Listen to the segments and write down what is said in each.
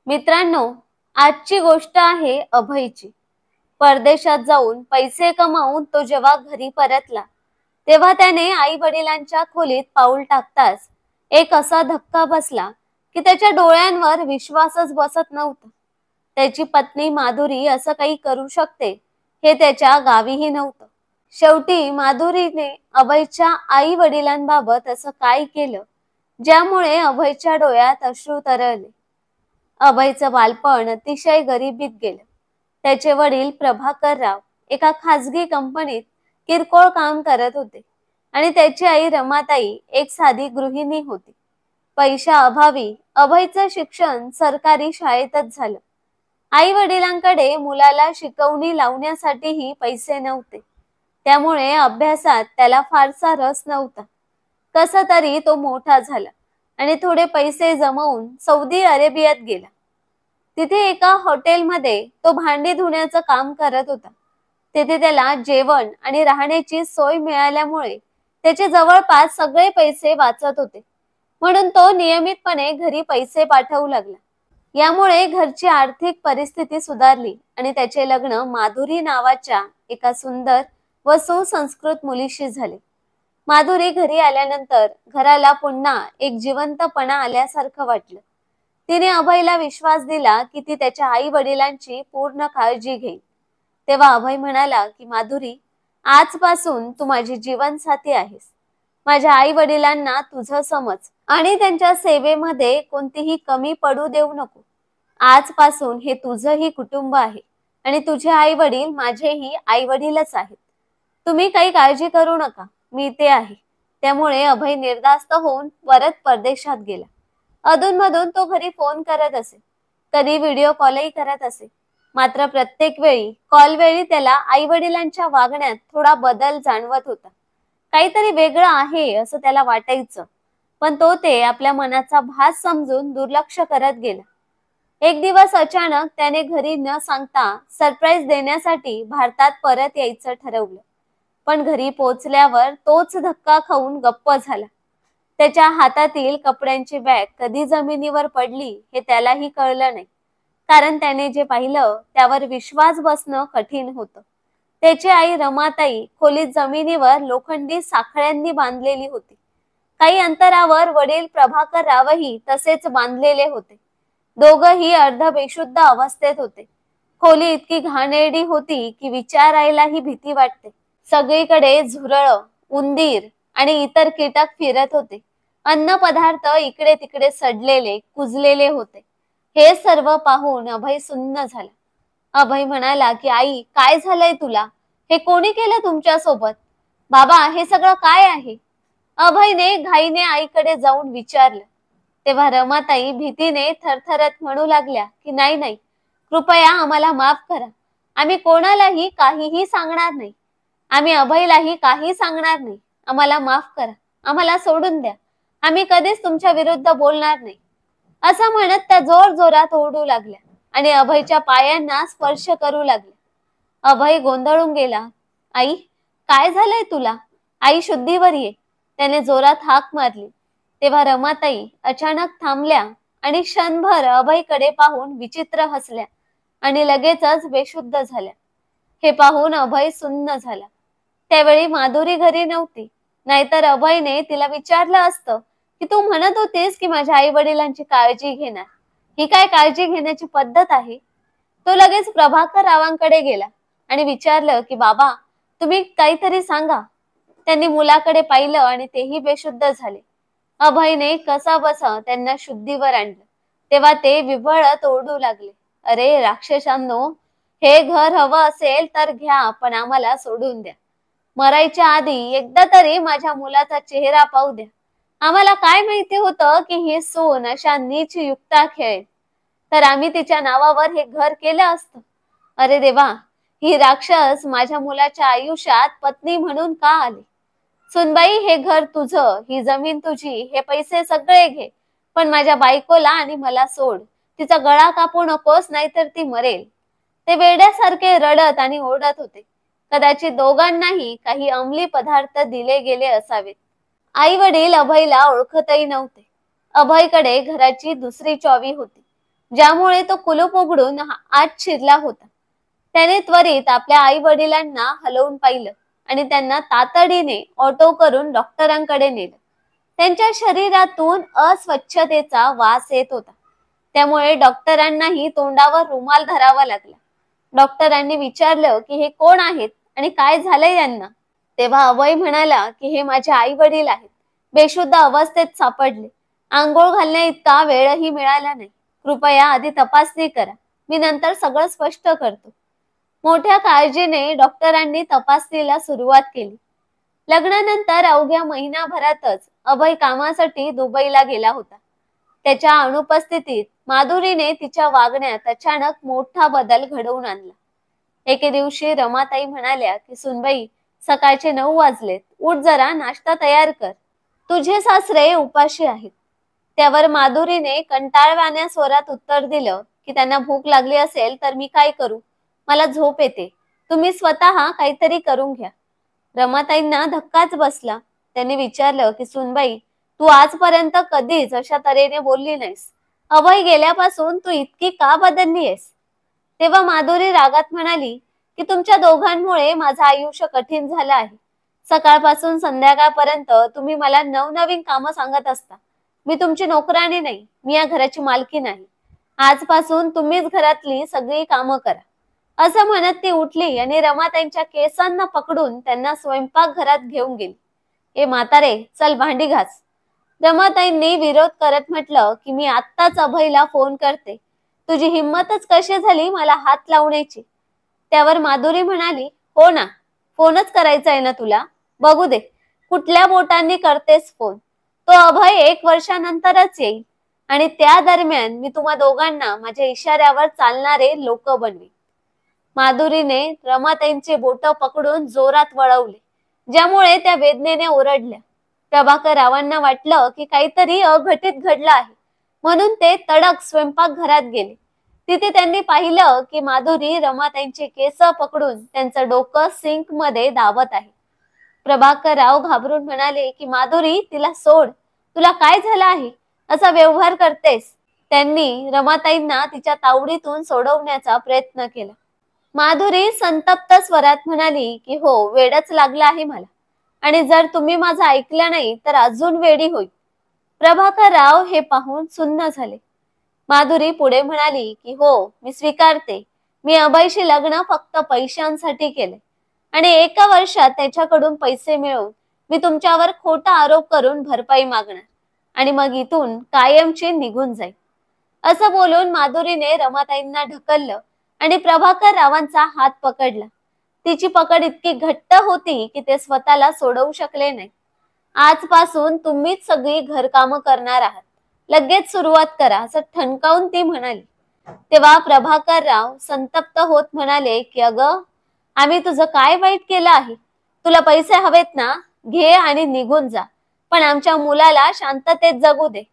मित्रांनो, आजची गोष्ट आहे अभयची. परदेशात जाऊन पैसे कमावून तो जेव्हा घरी परतला, तेव्हा त्याने आई वडिलांच्या खोलीत पाऊल टाकताच एक असा धक्का बसला की त्याच्या डोळ्यांवर विश्वासच बसत नव्हता. त्याची पत्नी माधुरी असं काही करू शकते हे त्याच्या गावीही नव्हतं. शेवटी माधुरीने अभयच्या आई वडिलांबाबत असं काय केलं ज्यामुळे अभयच्या डोळ्यात अश्रू तरळले. अभयचं बालपण अतिशय गरिबीत गेलं. त्याचे वडील प्रभाकरराव एका खासगी कंपनीत किरकोळ काम करत होते आणि त्याची आई रमाताई एक साधी गृहिणी होती. पैशा अभावी अभयचं शिक्षण सरकारी शाळेतच झालं. आई वडिलांकडे मुलाला शिकवणी लावण्यासाठीही पैसे नव्हते. त्यामुळे अभ्यासात त्याला फारसा रस नव्हता. कसा तरी तो मोठा झाला आणि थोडे पैसे जमवून सौदी अरेबियात गेला. तिथे एका हॉटेलमध्ये तो भांडी धुण्याचं काम करत होता. तिथे त्याला जेवण आणि राहण्याची सोय मिळाल्यामुळे त्याचे जवळपास सगळे पैसे वाचत होते. म्हणून तो नियमितपणे घरी पैसे पाठवू लागला. यामुळे घरची आर्थिक परिस्थिती सुधारली आणि त्याचे लग्न माधुरी नावाच्या एका सुंदर व सुसंस्कृत मुलीशी झाले. माधुरी घरी आल्यानंतर घराला पुन्हा एक जिवंतपणा आल्यासारखं वाटलं. तिने अभयला विश्वास दिला की ती त्याच्या आई वडिलांची पूर्ण काळजी घेईल. तेव्हा अभय म्हणाला की माधुरी, आजपासून तू माझी जीवनसाथी आहेस. माझ्या आई वडिलांना तुझं समज आणि त्यांच्या सेवेमध्ये कोणतीही कमी पडू देऊ नको. आजपासून हे तुझंही कुटुंब आहे आणि तुझे आई वडील माझेही आई वडीलच आहेत. तुम्ही काही काळजी करू नका, मी इथे आहे. त्यामुळे अभय निर्धास्त होऊन परत परदेशात गेला. अधूनमधून तो घरी फोन करत असे, कधी व्हिडिओ कॉलही करत असे. मात्र प्रत्येक वेळी कॉल वेळी त्याला आई वडिलांच्या वागण्यात थोडा बदल जाणवत होता. काहीतरी वेगळं आहे असं त्याला वाटायचं, पण तो ते आपल्या मनाचा भास समजून दुर्लक्ष करत गेला. एक दिवस अचानक त्याने घरी न सांगता सरप्राईज देण्यासाठी भारतात परत यायचं ठरवलं. पण घरी पोहोचल्यावर तोच धक्का खाऊन गप्प झाला. त्याच्या हातातील कपड्यांची बॅग कधी जमिनीवर पडली हे त्यालाही कळलं नाही. कारण त्याने जे पाहिलं त्यावर विश्वास बसणं कठीण होतं. त्याची आई रमाताई खोलीत जमिनीवर लोखंडी साखळ्यांनी बांधलेली होती. काही अंतरावर वडील प्रभाकर रावही तसेच बांधलेले होते. दोघंही अर्ध बेशुद्ध अवस्थेत होते. खोली इतकी घाणेरडी होती की विचारायलाही भीती वाटते. सगळीकडे झुरळ, उंदीर आणि इतर कीटक फिरत होते. अन्न पदार्थ इकडे तिकडे सडलेले, कुजलेले होते. हे सर्व पाहून अभय सुन्न झाला. अभय म्हणाला की आई, काय झालंय तुला? हे कोणी केलं तुमच्या सोबत? बाबा, हे सगळं काय आहे? अभयने घाईने आईकडे जाऊन विचारलं. तेव्हा रमाताई भीतीने थरथरत म्हणू लागल्या की नाही नाही, कृपया आम्हाला माफ करा. आम्ही कोणालाही काहीही सांगणार नाही. आम्ही अभयलाही काही सांगणार नाही. आम्हाला माफ करा. आम्हाला सोडून द्या. आम्ही कधीच तुमच्या विरुद्ध बोलणार नाही. असं म्हणत त्या जोर जोरात ओरडू लागल्या आणि अभयच्या पायांना स्पर्श करू लागल्या. अभय गोंधळून गेला. आई, काय झालंय तुला? आई, शुद्धीवर ये, त्याने जोरात हाक मारली. तेव्हा रमाताई अचानक थांबल्या आणि क्षणभर अभयकडे पाहून विचित्र हसल्या आणि लगेचच बेशुद्ध झाल्या. हे पाहून अभय सुन्न झाला. त्यावेळी माधुरी घरी नव्हती, नाहीतर अभयने तिला विचारलं असतं की तू म्हणत होतीस की माझ्या आई वडिलांची काळजी घेणार. ही काय काळजी घेण्याची पद्धत आहे? तो लगेच प्रभाकर रावांकडे गेला आणि विचारलं की बाबा, तुम्ही काहीतरी सांगा. त्यांनी मुलाकडे पाहिलं आणि तेही बेशुद्ध झाले. अभयने कसा बसा त्यांना शुद्धीवर आणलं. तेव्हा ते विव्हळत ओरडू लागले, अरे राक्षसांनो, हे घर हवं असेल तर घ्या, पण आम्हाला सोडून द्या. मरायच्या आधी एकदा तरी माझ्या मुलाचा चेहरा पाहू द्या. आम्हाला काय माहिती होतं की ही सून अशा नीच युक्ता खेळेल, तर आम्ही तिच्या नावावर हे घर केलं असतं. अरे देवा, ही राक्षस माझ्या मुलाच्या आयुष्यात पत्नी म्हणून का आली? सुनबाई, हे घर तुझं, ही जमीन तुझी, हे पैसे सगळे घे, पण माझ्या बायकोला आणि मला सोड. तिचा गळा कापू नकोस, नाहीतर ती मरेल. ते वेड्यासारखे रडत आणि ओरडत होते. कदाचित दोघांनाही काही अंमली पदार्थ दिले गेले असावेत. आई वडील अभयला ओळखतही नव्हते. अभयकडे घराची दुसरी चावी होती. ज्यामुळे तो कुलूप उघडून आत शिरला होता. त्याने त्वरित आपल्या आई वडिलांना हलवून पाहिलं आणि त्यांना तातडीने ऑटो करून डॉक्टरांकडे नेलं. त्यांच्या शरीरातून अस्वच्छतेचा वास येत होता. त्यामुळे डॉक्टरांनाही तोंडावर रुमाल धरावा लागला. डॉक्टरांनी विचारलं की हे कोण आहेत आणि काय झालंय यांना. तेव्हा अभय म्हणाला की हे माझे आई वडील आहेत. बेशुद्ध अवस्थेत सापडले. आंघोळ घालण्या इतका वेळही मिळाला नाही. कृपया आधी तपासणी करा. मी नंतर सगळं स्पष्ट करतो. मोठ्या काळजीने डॉक्टरांनी तपासणीला सुरुवात केली. लग्नानंतर अवघ्या महिनाभरातच अभय कामासाठी दुबईला गेला होता. त्याच्या अनुपस्थितीत माधुरीने तिच्या वागण्यात अचानक मोठा बदल घडवून आणला. एके दिवशी रमाताई म्हणाल्या की सुनबाई, सकाळचे 9 वाजलेत, उठ जरा नाश्ता तयार कर. तुझे सासरे उपाशी आहेत. त्यावर माधुरीने कंटाळवाण्या स्वरात उत्तर दिलं की त्यांना भूक लागली असेल तर मी काय करू, मला झोप येते, तुम्ही स्वतः काहीतरी करून घ्या. रमाताईंना धक्काच बसला. त्यांनी विचारलं की सुनबाई, तू आजपर्यंत कधीच अशा तऱ्हेने बोलली नाहीस. अभय गेल्यापासून तू इतकी का बदलली आहेस? तेव्हा माधुरी रागात म्हणाली की तुमच्या दोघांमुळे माझं आयुष्य कठीण झालं आहे. सकाळपासून संध्याकाळपर्यंत तुम्ही मला नवनवीन कामं सांगत असता. मी तुमची नोकराणी नाही, मी या घराची मालकी नाही. आजपासून तुम्हीच घरातली सगळी कामं करा. असं म्हणत ती उठली आणि रमाताईंच्या केसांना पकडून त्यांना स्वयंपाकघरात घेऊन गेली. ए म्हातारे, चल भांडी घास. रमाताईंनी विरोध करत म्हटलं की मी आत्ताच अभयला फोन करते. तुझी हिंमतच कशी झाली मला हात लावण्याची? त्यावर माधुरी म्हणाली, हो ना, फोनच करायचा आहे ना तुला, बघू दे कुठल्या बोटांनी करतेस फोन. तो अभय 1 वर्षानंतरच येईल आणि त्या दरम्यान मी तुम्हा दोघांना माझ्या इशाऱ्यावर चालणारे लोक बनवी. माधुरीने रमाताईंचे बोट पकडून जोरात वळवले, ज्यामुळे त्या वेदनेने ओरडल्या. प्रभाकर रावांना वाटलं की काहीतरी अघटित घडलं आहे, म्हणून ते तडक स्वयंपाकघरात गेले. तिथे त्यांनी पाहिलं की माधुरी रमाताईंचे केस पकडून त्यांचं डोकं सिंक मध्ये दाबत आहे. प्रभाकर राव घाबरून म्हणाले की माधुरी, तिला सोड, तुला काय झालं आहे, असा व्यवहार करतेस? त्यांनी रमाताईंना तिच्या तावडीतून सोडवण्याचा प्रयत्न केला. माधुरी संतप्त स्वरात म्हणाली की हो, वेडच लागलं आहे मला, आणि जर तुम्ही माझं ऐकलं नाही तर अजून वेडी होईल. प्रभाकर राव हे पाहून सुन्न झाले. माधुरी पुढे म्हणाली की हो, मी स्वीकारते. मी अभयशी लग्न फक्त पैशांसाठी केले आणि 1 वर्षात त्याच्याकडून पैसे मिळवून मी तुमच्यावर खोटा आरोप करून भरपाई मागणार आणि मग इथून कायमची निघून जाईल. असं बोलून माधुरीने रमाताईंना ढकललं आणि प्रभाकर रावांचा हात पकडला. तिची पकड इतकी घट्ट होती की ते स्वतःला सोडवू शकले नाही. आजपासून तुम्हीच सगळी घरकामं करणार आहात, लगेच सुरुवात करा, असं ठणकावून ती म्हणाली. तेव्हा प्रभाकर राव संतप्त होत म्हणाले की अगं, आम्ही तुझं काय वाईट केलं आहे? तुला पैसे हवेत ना, घे आणि निघून जा, पण आमच्या मुलाला शांततेत जगू दे.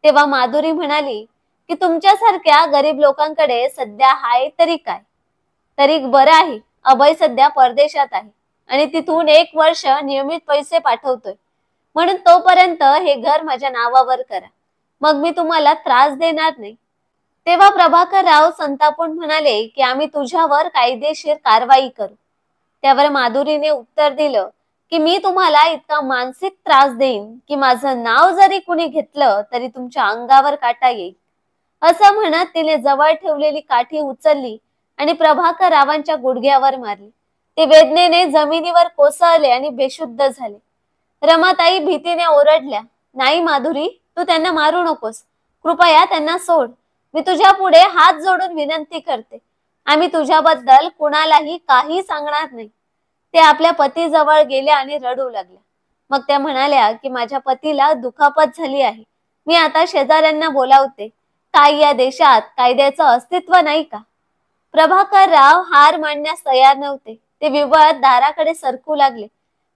तेव्हा माधुरी म्हणाली की तुमच्यासारख्या गरीब लोकांकडे सध्या हाय तरी काय? तरी बरं आहे, अभय सध्या परदेशात आहे आणि तिथून 1 वर्ष नियमित पैसे पाठवतोय, म्हणून तोपर्यंत हे घर माझ्या नावावर करा, मग मी तुम्हाला त्रास देणार नाही. तेव्हा प्रभाकर राव संतापून म्हणाले की आम्ही तुझ्यावर कायदेशीर कारवाई करू. त्यावर माधुरीने उत्तर दिलं की मी तुम्हाला इतका मानसिक त्रास देईन की माझं नाव जरी कुणी घेतलं तरी तुमच्या अंगावर काटा येईल. असं म्हणत तिने जवळ ठेवलेली काठी उचलली आणि प्रभाकर रावांच्या गुडघ्यावर मारली. ते वेदनेने जमिनीवर कोसळले आणि बेशुद्ध झाले. रमाताई भीतीने ओरडल्या, नाही माधुरी, तू त्यांना मारू नकोस, कृपया त्यांना सोड. मी तुझ्या पुढे हात जोडून विनंती करते. आम्ही तुझ्याबद्दल कुणालाही काही सांगणार नाही. ते आपल्या पतीजवळ गेल्या आणि रडू लागल्या. मग त्या म्हणाल्या की माझ्या पतीला दुखापत झाली आहे, मी आता शेजाऱ्यांना बोलावते. काय या देशात कायद्याचं अस्तित्व नाही का? प्रभाकर राव हार मानण्यास तयार नव्हते. ते विवळत दाराकडे सरकू लागले,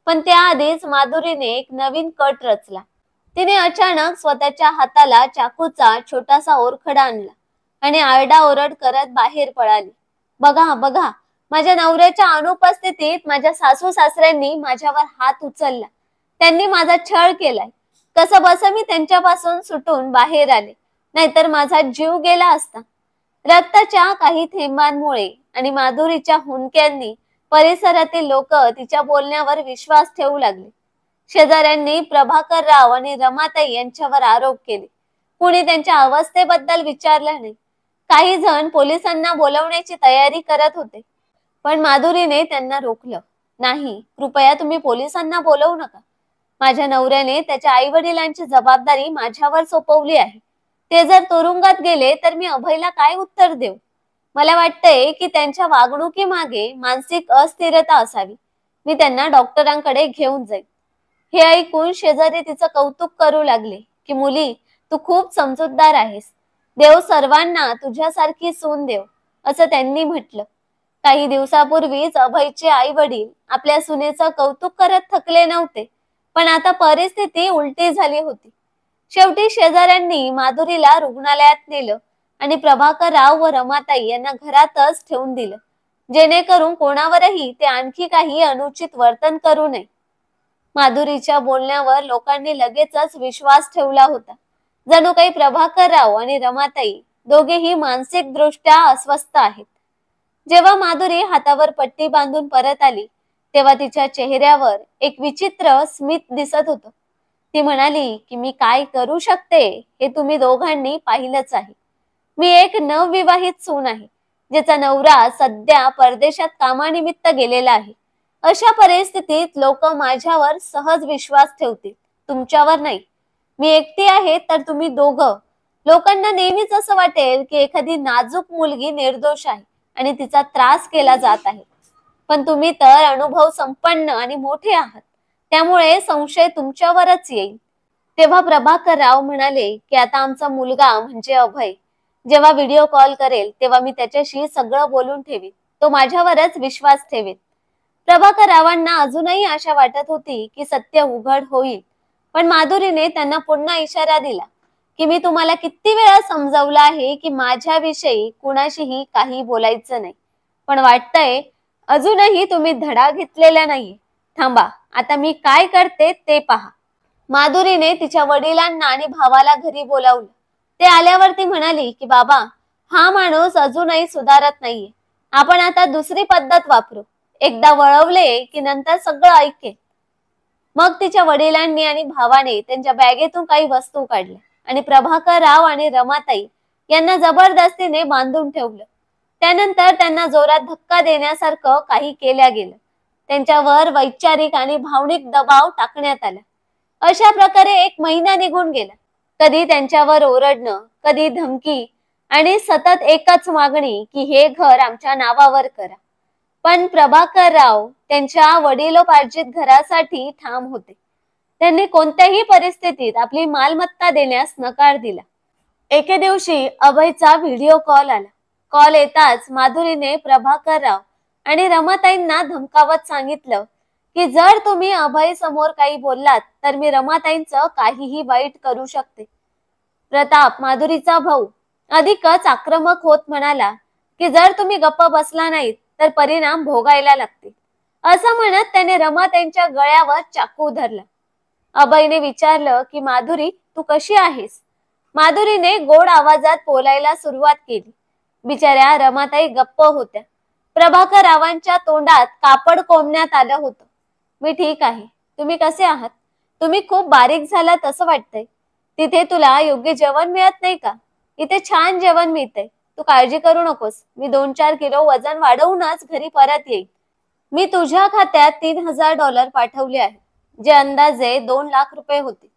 पण त्याआधीच माधुरीने एक नवीन कट रचला. तिने अचानक स्वतःच्या हाताला चाकूचा छोटासा ओरखडा आणला आणि आरडाओरड करत बाहेर पळाली. बघा बघा, माझ्या नवऱ्याच्या अनुपस्थितीत माझ्या सासू सासऱ्यांनी माझ्यावर हात उचलला. त्यांनी माझा छळ केलाय. कसं बस मी त्यांच्यापासून सुटून बाहेर आले नाहीतर माझा जीव गेला असता. रक्ताच्या काही थेंबांमुळे आणि माधुरीच्या हुंदक्यांनी परिसरातील लोक तिच्या बोलण्यावर विश्वास ठेवू लागले. शेजाऱ्यांनी प्रभाकर राव आणि रमाताई यांच्यावर आरोप केले. कुणी त्यांच्या अवस्थेबद्दल विचारलं नाही. काही जण पोलिसांना बोलवण्याची तयारी करत होते, पण माधुरीने त्यांना रोखलं. नाही, कृपया तुम्ही पोलिसांना बोलवू नका. माझ्या नवऱ्याने त्याच्या आई वडिलांची जबाबदारी माझ्यावर सोपवली आहे. ते जर तुरुंगात गेले तर मी अभयला काय उत्तर देऊ? मला वाटतंय की त्यांच्या वागणुकीमागे मानसिक अस्थिरता असावी. मी त्यांना डॉक्टरांकडे घेऊन जाईन. हे ऐकून शेजारी तिचं कौतुक करू लागले की मुली, तू खूप समजूतदार आहेस. देव सर्वांना तुझ्यासारखी सून देव, असं त्यांनी म्हटलं. काही दिवसापूर्वीच अभयचे आई वडील आपल्या सुनेचं कौतुक करत थकले नव्हते, पण आता परिस्थिती उलटी झाली होती. शेवटी शेजाऱ्यांनी माधुरीला रुग्णालयात नेलं आणि प्रभाकर राव व रमाताई यांना घरातच ठेवून दिलं, जेणेकरून कोणावरही ते आणखी काही अनुचित वर्तन करू नये. माधुरीच्या बोलण्यावर लोकांनी लगेचच विश्वास ठेवला होता. जणू काही प्रभाकर राव आणि रमाताई दोघेही मानसिक दृष्ट्या अस्वस्थ आहेत. जेव्हा माधुरी हातावर पट्टी बांधून परत आली, तेव्हा तिच्या चेहऱ्यावर एक विचित्र स्मित दिसत होतं. ती म्हणाली की मी काय करू शकते हे तुम्ही दोघांनी पाहिलंच आहे. मी एक नवविवाहित सून आहे, ज्याचा नवरा सध्या परदेशात कामानिमित्त गेलेला आहे. अशा परिस्थितीत लोक माझ्यावर सहज विश्वास ठेवतील, तुमच्यावर नाही. मी एकटी आहे तर तुम्ही दोघं. लोकांना नेहमीच असं वाटेल की एखादी नाजूक मुलगी निर्दोष आहे आणि तिचा त्रास केला जात आहे. पण तुम्ही तर अनुभव संपन्न आणि मोठे आहात, त्यामुळे संशय तुमच्यावरच येईल. तेव्हा प्रभाकर राव म्हणाले की आता आमचा मुलगा म्हणजे अभय जेव्हा व्हिडिओ कॉल करेल तेव्हा मी त्याच्याशी सगळं बोलून ठेवीन. तो माझ्यावरच विश्वास ठेवेल. प्रभाकर रावांना अजूनही आशा वाटत होती की सत्य उघड होईल, पण माधुरीने त्यांना पुन्हा इशारा दिला की मी तुम्हाला किती वेळा समजावलं आहे की माझ्याविषयी कुणाशीही काही बोलायचं नाही, पण वाटतंय अजूनही तुम्ही धडा घेतलेला नाहीये. थांबा, आता मी काय करते ते पहा. माधुरीने तिच्या वडिलांना आणि भावाला घरी बोलावलं. ते आल्यावर ती म्हणाली की बाबा, हा माणूस अजूनही सुधारत नाहीये. आपण आता दुसरी पद्धत वापरू. एकदा वळवले की नंतर सगळं ऐकेल. मग तिच्या वडिलांनी आणि भावाने त्यांच्या बॅगेतून काही वस्तू काढल्या आणि प्रभाकर राव आणि रमाताई यांना जबरदस्तीने बांधून ठेवलं. त्यानंतर त्यांना जोरात धक्का देण्यासारखं काही केल्या गेलं. त्यांच्यावर वैचारिक आणि भावनिक दबाव टाकण्यात आला. अशा प्रकारे 1 महिना निघून गेला. कधी त्यांच्यावर ओरडणं, कधी धमकी आणि सतत एकच मागणी की हे घर आमच्या नावावर करा. पण प्रभाकर राव त्यांच्या वडिलोपार्जित घरासाठी ठाम होते. त्यांनी कोणत्याही परिस्थितीत आपली मालमत्ता देण्यास नकार दिला. एके दिवशी अभयचा व्हिडिओ कॉल आला. कॉल येताच माधुरीने प्रभाकर राव आणि रमाताईंना धमकावत सांगितलं की जर तुम्ही अभय समोर काही बोललात तर मी रमाताईंचं काहीही वाईट करू शकते. प्रताप, माधुरीचा भाऊ, अधिकच आक्रमक होत म्हणाला की जर तुम्ही गप्प बसला नाहीत तर परिणाम भोगायला लागतील. असं म्हणत त्याने रमाताईंच्या गळ्यावर चाकू धरला. अभयने विचारलं की माधुरी, तू कशी आहेस? माधुरीने गोड आवाजात बोलायला सुरुवात केली. बिचाऱ्या रमाताई गप्प होत्या. प्रभाकर रावांच्या तोंडात कापड कोंबण्यात आलं होतं. मी ठीक आहे, तुम्ही कसे आहात? तुम्ही खूप बारीक झालात असं वाटतंय. तिथे तुला योग्य जेवण मिळत नाही का? इथे छान जेवण मिळतंय, तू काळजी करू नकोस. मी 2-4 किलो वजन वाढवूनच घरी परत येईल. मी तुझ्या खात्यात $3000 पाठवले आहेत, जे अंदाजे 2 लाख रुपये होते.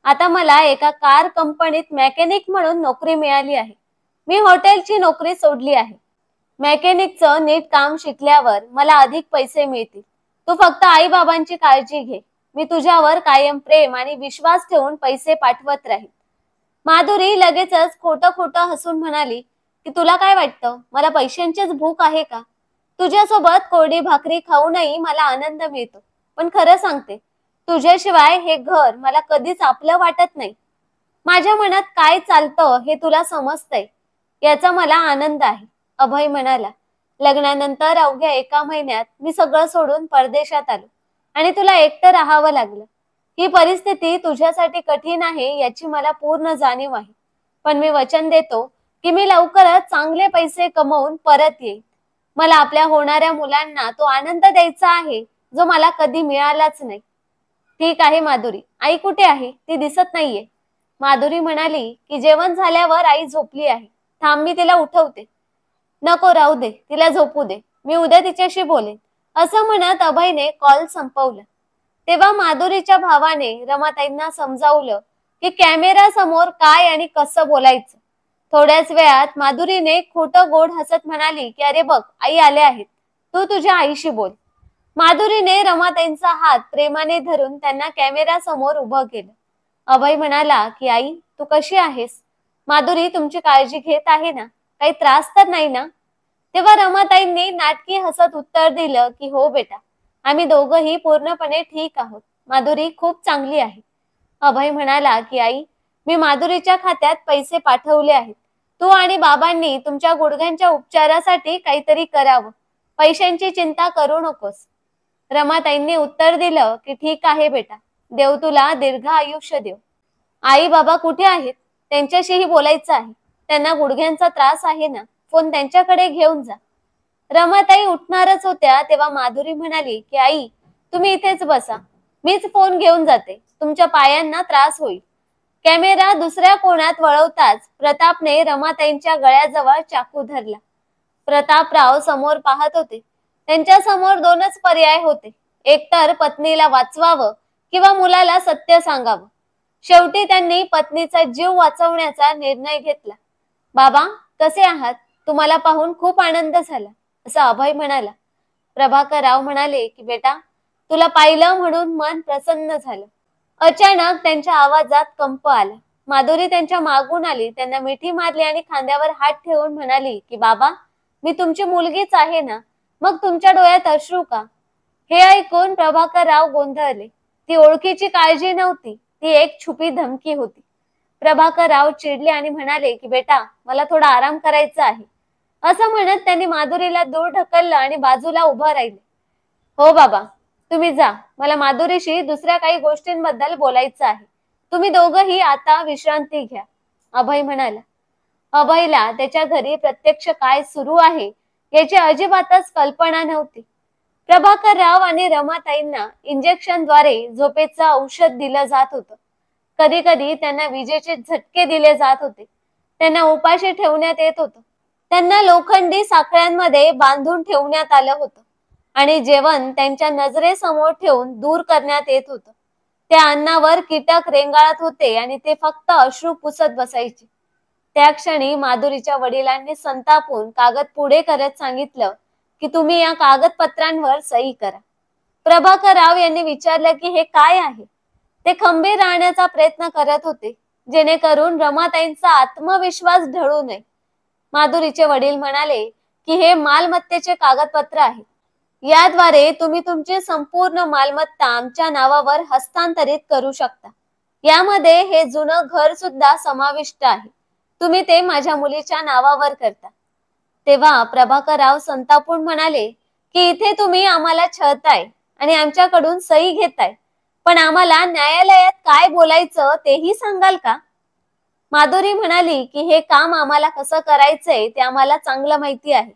आता मला एका कार कंपनीत मेकॅनिक म्हणून नोकरी मिळाली आहे. मी हॉटेलची नोकरी सोडली आहे. मेकॅनिकचं नीट काम शिकल्यावर मला अधिक पैसे मिळतील. तू फक्त आई बाबांची काळजी घे. मी तुझ्यावर कायम प्रेम आणि विश्वास ठेवून पैसे पाठवत राहील. माधुरी लगेचच खोटं खोटं हसून म्हणाली की तुला काय वाटतं, मला पैशांचीच भूक आहे का? तुझ्यासोबत कोरडी भाकरी खाऊनही मला आनंद मिळतो. पण खरं सांगते, तुझ्याशिवाय हे घर मला कधीच आपलं वाटत नाही. माझ्या मनात काय चालतं हे तुला समजतंय, याचा मला आनंद आहे. अभय म्हणाला, लग्नानंतर अवघ्या 1 महिन्यात मी सगळं सोडून परदेशात आलो आणि तुला एकटं राहावं लागलं. ही परिस्थिती तुझ्यासाठी कठीण आहे याची मला पूर्ण जाणीव आहे. पण मी वचन देतो की मी लवकरच चांगले पैसे कमवून परत येईल. मला आपल्या होणाऱ्या मुलांना तो आनंद द्यायचा आहे जो मला कधी मिळालाच नाही. ठीक आहे माधुरी, आई कुठे आहे? ती दिसत नाहीये. माधुरी म्हणाली की जेवण झाल्यावर आई झोपली आहे. थांब, मी तिला उठवते. नको, राहू दे, तिला झोपू दे, मी उद्या तिच्याशी बोलेन, असं म्हणत अभयने कॉल संपवला. तेव्हा माधुरीच्या भावाने रमाताईंना समजावलं की कॅमेरा समोर काय आणि कसं बोलायचं. थोड्याच वेळात माधुरीने खोटं गोड हसत म्हणाली की अरे बघ, आई आले आहेत, तू तुझ्या आईशी बोल. माधुरीने रमाताईंचा हात प्रेमाने धरून त्यांना कॅमेरा समोर उभं केलं. अभय म्हणाला की आई, तू कशी आहेस? माधुरी तुमची काळजी घेत आहे ना? काही त्रास तर नाही ना? तेव्हा रमाताईंनी नाटकी हसत उत्तर दिलं की हो बेटा, आम्ही दोघंही पूर्णपणे ठीक आहोत. माधुरी खूप चांगली आहे. अभय म्हणाला की आई, मी माधुरीच्या खात्यात पैसे पाठवले आहेत. तू आणि बाबांनी तुमच्या गुडघ्यांच्या उपचारासाठी काहीतरी करावं. पैशांची चिंता करू नकोस. रमाताईंनी उत्तर दिलं की ठीक आहे बेटा, देव तुला दीर्घ आयुष्य देव. आई बाबा कुठे आहेत? त्यांच्याशीही बोलायचं आहे. त्यांना गुडघ्यांचा त्रास आहे ना, फोन त्यांच्याकडे घेऊन जा. रमाताई उठणारच होत्या तेव्हा माधुरी म्हणाली की आई, तुम्ही इथेच बसा, मीच फोन घेऊन जाते, तुमच्या पायांना त्रास होईल. कॅमेरा दुसऱ्या कोणात वळवताच प्रतापने रमाताईंच्या गळ्याजवळ चाकू धरला. प्रतापराव समोर पाहत होते. त्यांच्या समोर दोनच पर्याय होते, एकतर पत्नीला वाचवावं किंवा मुलाला सत्य सांगावं. शेवटी त्यांनी पत्नीचा जीव वाचवण्याचा निर्णय घेतला. बाबा, कसे आहात? तुम्हाला पाहून खूप आनंद झाला, असं अभय म्हणाला. प्रभाकरराव म्हणाले की बेटा, तुला पाहिलं म्हणून मन प्रसन्न झालं. अचानक त्यांच्या आवाजात कंप आला. माधुरी त्यांच्या मागून आली, त्यांना मिठी मारली आणि खांद्यावर हात ठेवून म्हणाली की बाबा, मी तुमची मुलगीच आहे ना, मग तुमच्या डोळ्यात अश्रू का? हे ऐकून प्रभाकरराव गोंधळले. ती ओळखीची काळजी नव्हती, ती एक छुपी धमकी होती. प्रभाकरराव चिडले आणि म्हणाले की बेटा, मला थोडा आराम करायचा आहे. असं म्हणत त्यांनी माधुरीला दूर ढकललं आणि बाजूला उभं राहिले. हो बाबा, तुम्ही जा, मला माधुरीशी दुसऱ्या काही गोष्टींबद्दल बोलायचं आहे. तुम्ही दोघंही आता विश्रांती घ्या, अभय म्हणाला. अभयला त्याच्या घरी प्रत्यक्ष काय सुरू आहे याची अजिबातच कल्पना नव्हती. प्रभाकरराव आणि रमाताईंना इंजेक्शनद्वारे झोपेचं औषध दिलं जात होतं. कधी कधी त्यांना विजेचे झटके दिले जात होते. त्यांना उपाशी ठेवण्यात येत होतं. त्यांना लोखंडी साखळ्यांमध्ये बांधून ठेवण्यात आलं होतं आणि जेवण त्यांच्या नजरेसमोर ठेवून दूर करण्यात येत होतं. त्या अन्नावर कीटक रेंगाळत होते आणि ते फक्त अश्रू पुसत बसायचे. त्या क्षणी माधुरीच्या वडिलांनी संतापून कागद पुढे करत सांगितलं की तुम्ही या कागदपत्रांवर सही करा. प्रभाकरराव यांनी विचारलं की हे काय आहे? ते खंबीर राहण्याचा प्रयत्न करत होते, जेणेकरून रमाताईंचा आत्मविश्वास ढळू नये. माधुरीचे वडील म्हणाले की हे मालमत्तेचे कागदपत्र आहे. याद्वारे तुम्ही तुमची संपूर्ण मालमत्ता आमच्या नावावर हस्तांतरित करू शकता. यामध्ये हे जुनं घर सुद्धा समाविष्ट आहे. तुम्ही ते माझ्या मुलीच्या नावावर करता. तेव्हा प्रभाकरराव संतापून म्हणाले की इथे तुम्ही आम्हाला छळताय आणि आमच्याकडून सही घेताय, पण आम्हाला न्यायालयात काय बोलायचं तेही सांगाल का? माधुरी म्हणाली की हे काम आम्हाला कसं करायचंय ते आम्हाला चांगलं माहिती आहे.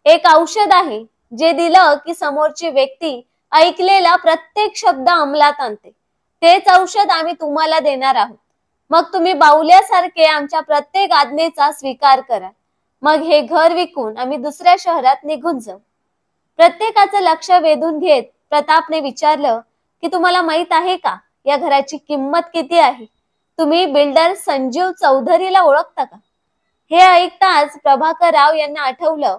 एक औषध आहे जे दिलं की समोरची व्यक्ती ऐकलेला प्रत्येक शब्द अंमलात आणते. तेच औषध आम्ही तुम्हाला देणार आहोत. मग तुम्ही बाहुल्यासारखे आमच्या प्रत्येक आज्ञेचा स्वीकार करा. मग हे घर विकून आम्ही दुसऱ्या शहरात निघून जाऊ. प्रत्येकाचं लक्ष वेधून घेत प्रतापने विचारलं की तुम्हाला माहित आहे का या घराची किंमत किती आहे? तुम्ही बिल्डर संजीव चौधरीला ओळखता का? हे ऐकताच प्रभाकरराव यांना आठवलं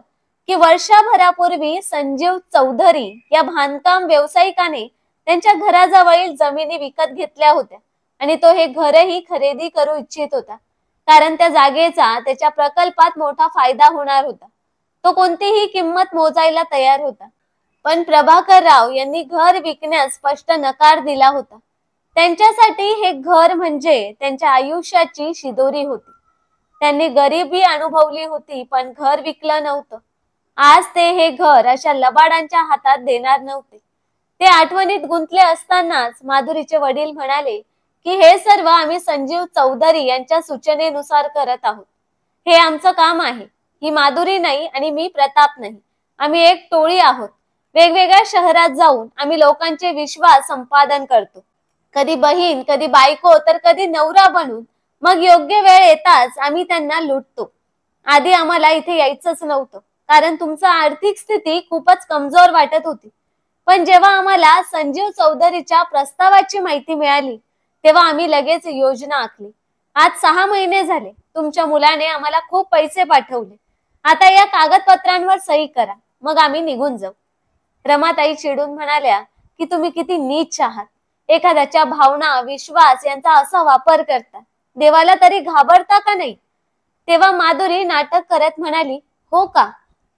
की वर्षभरापूर्वी संजीव चौधरी या बांधकाम व्यावसायिकाने त्यांच्या घराजवळील जमिनी विकत घेतल्या होत्या आणि तो हे घरही खरेदी करू इच्छित होता, कारण त्या जागेचा त्याच्या प्रकल्पात मोठा फायदा होणार होता. तो कोणतीही किंमत मोजायला तयार होता. पण प्रभाकरराव यांनी घर विकण्यास स्पष्ट नकार दिला होता. त्यांच्यासाठी हे घर म्हणजे त्यांच्या आयुष्याची शिदोरी होती. त्यांनी गरिबी अनुभवली होती, पण घर विकलं नव्हतं. आज ते हे घर अशा लबाडांच्या हातात देणार नव्हते. ते आठवणीत गुंतले असतानाच माधुरीचे वडील म्हणाले की हे सर्व आम्ही संजीव चौधरी यांच्या सूचनेनुसार करत आहोत. हे आमचं काम आहे. ही माधुरी नाही आणि मी प्रताप नाही. आम्ही एक टोळी आहोत. वेगवेगळ्या शहरात जाऊन आम्ही लोकांचे विश्वास संपादन करतो. कधी बहीण, कधी बायको, तर कधी नवरा बनून. मग योग्य वेळ येताच आम्ही त्यांना लुटतो. आधी आम्हाला इथे यायचंच नव्हतं, कारण तुमची आर्थिक स्थिती खूपच कमजोर वाटत होती. पण जेव्हा आम्हाला संजीव चौधरीच्या प्रस्तावाची माहिती मिळाली, तेव्हा आम्ही लगेच योजना आखली. आज 6 महिने झाले. तुमच्या मुलाने आम्हाला खूप पैसे पाठवले. आता या कागदपत्रांवर सही करा, मग आम्ही निघून जाऊ. रमाताई चिडून म्हणाल्या की तुम्ही किती नीच आहात. एखाद्याच्या भावना, विश्वास यांचा असा वापर करता. देवाला तरी घाबरता का नाही? तेव्हा माधुरी नाटक करत म्हणाली, हो का?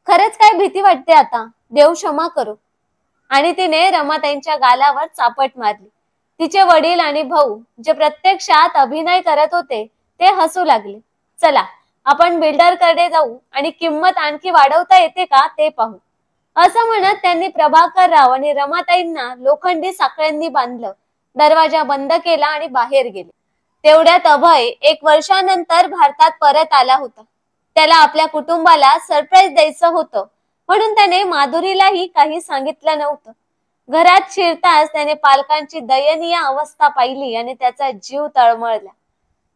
खरंच काय भीती वाटते आता. देव क्षमा करो. आणि तिने रमाताईंच्या गालावर चापट मारली. तिचे वडील आणि भाऊ, जे प्रत्यक्षात अभिनय करत होते, ते हसू लागले. चला, आपण बिल्डरकडे जाऊ आणि किंमत आणखी वाढवता येते का ते पाहू. असं म्हणत त्यांनी प्रभाकरराव आणि रमाताईंना लोखंडी साखळ्यांनी बांधलं. दरवाजा बंद केला आणि बाहेर गेले. तेवढ्यात अभय 1 वर्षानंतर भारतात परत आला होता. त्याला आपल्या कुटुंबाला सरप्राईज द्यायचं होतं, म्हणून त्याने माधुरीलाही काही सांगितलं नव्हतं. घरात शिरताच त्याने पालकांची दयनीय अवस्था पाहिली आणि त्याचा जीव तळमळला.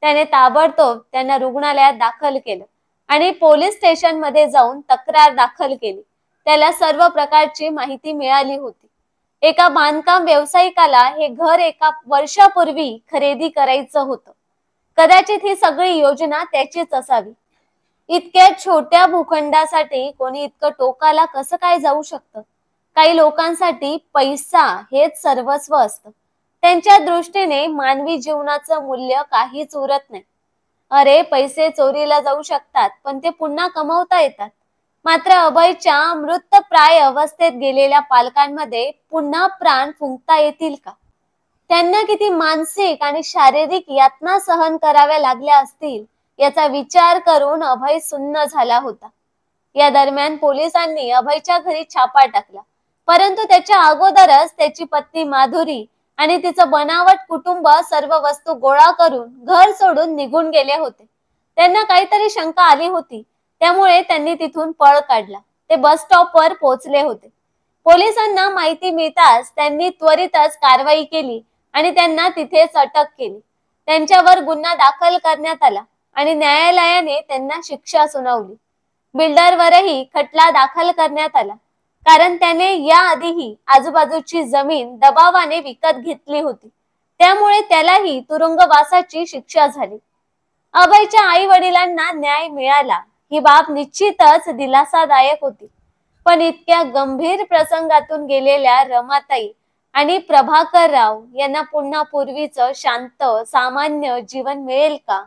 त्याने ताबडतोब त्यांना रुग्णालयात दाखल केलं आणि पोलीस स्टेशनमध्ये जाऊन तक्रार दाखल केली. त्याला सर्व प्रकारची माहिती मिळाली होती. एका बांधकाम व्यावसायिकाला हे घर 1 वर्षापूर्वी खरेदी करायचं होतं. कदाचित ही सगळी योजना त्याचीच असावी. इतक्या छोट्या भूखंडासाठी कोणी इतकं टोकाला कसं काय जाऊ शकतं? काही लोकांसाठी पैसा हेच सर्वस्व असतं. त्यांच्या दृष्टीने मानवी जीवनाचं मूल्य काहीच उरत नाही. अरे, पैसे चोरीला जाऊ शकतात, पण ते पुन्हा कमवता येतात. मात्र अभयच्या मृतप्राय अवस्थेत गेलेल्या पालकांमध्ये पुन्हा प्राण फुंकता येतील का? त्यांना किती मानसिक आणि शारीरिक यातना सहन कराव्या लागल्या असतील, याचा विचार करून अभय सुन्न झाला होता. या दरम्यान पोलिसांनी अभयच्या घरी छापा टाकला, परंतु त्याच्या अगोदरच त्याची पत्नी माधुरी आणि तिचं बनावट कुटुंब सर्व वस्तू गोळा करून घर सोडून निघून गेले होते. त्यांना काहीतरी शंका आली होती, त्यामुळे त्यांनी तिथून पळ काढला. ते बस स्टॉपवर पोहोचले होते. पोलिसांना माहिती मिळताच त्यांनी त्वरितच कारवाई केली आणि त्यांना तिथेच अटक केली. त्यांच्यावर गुन्हा दाखल करण्यात आला आणि न्यायालयाने त्यांना शिक्षा सुनावली. बिल्डरवरही खटला दाखल करण्यात आला, कारण त्याने याआधीही आजूबाजूची जमीन दबावाने विकत घेतली होती. त्यामुळे त्यालाही तुरुंगवासाची शिक्षा झाली. अभयच्या आई वडिलांना न्याय मिळाला, ही बाब निश्चितच दिलासादायक होती. पण इतक्या गंभीर प्रसंगातून गेलेल्या रमाताई आणि प्रभाकरराव यांना पुन्हा पूर्वीचं शांत सामान्य जीवन मिळेल का?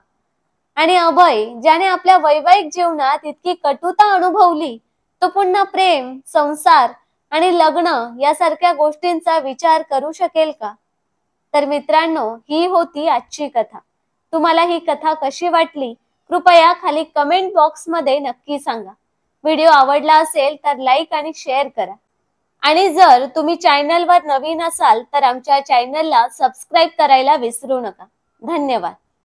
आणि अभय, ज्याने आपल्या वैवाहिक जीवनात इतकी कटुता अनुभवली, तो पुन्हा प्रेम, संसार आणि लग्न यासारख्या गोष्टींचा विचार करू शकेल का? तर मित्रांनो, ही होती आजची कथा. तुम्हाला ही कथा कशी वाटली, कृपया खाली कमेंट बॉक्स मध्ये नक्की सांगा. व्हिडिओ आवडला असेल तर लाईक आणि शेअर करा. आणि जर तुम्ही चॅनलवर नवीन असाल तर आमच्या चॅनलला सबस्क्राईब करायला विसरू नका. धन्यवाद.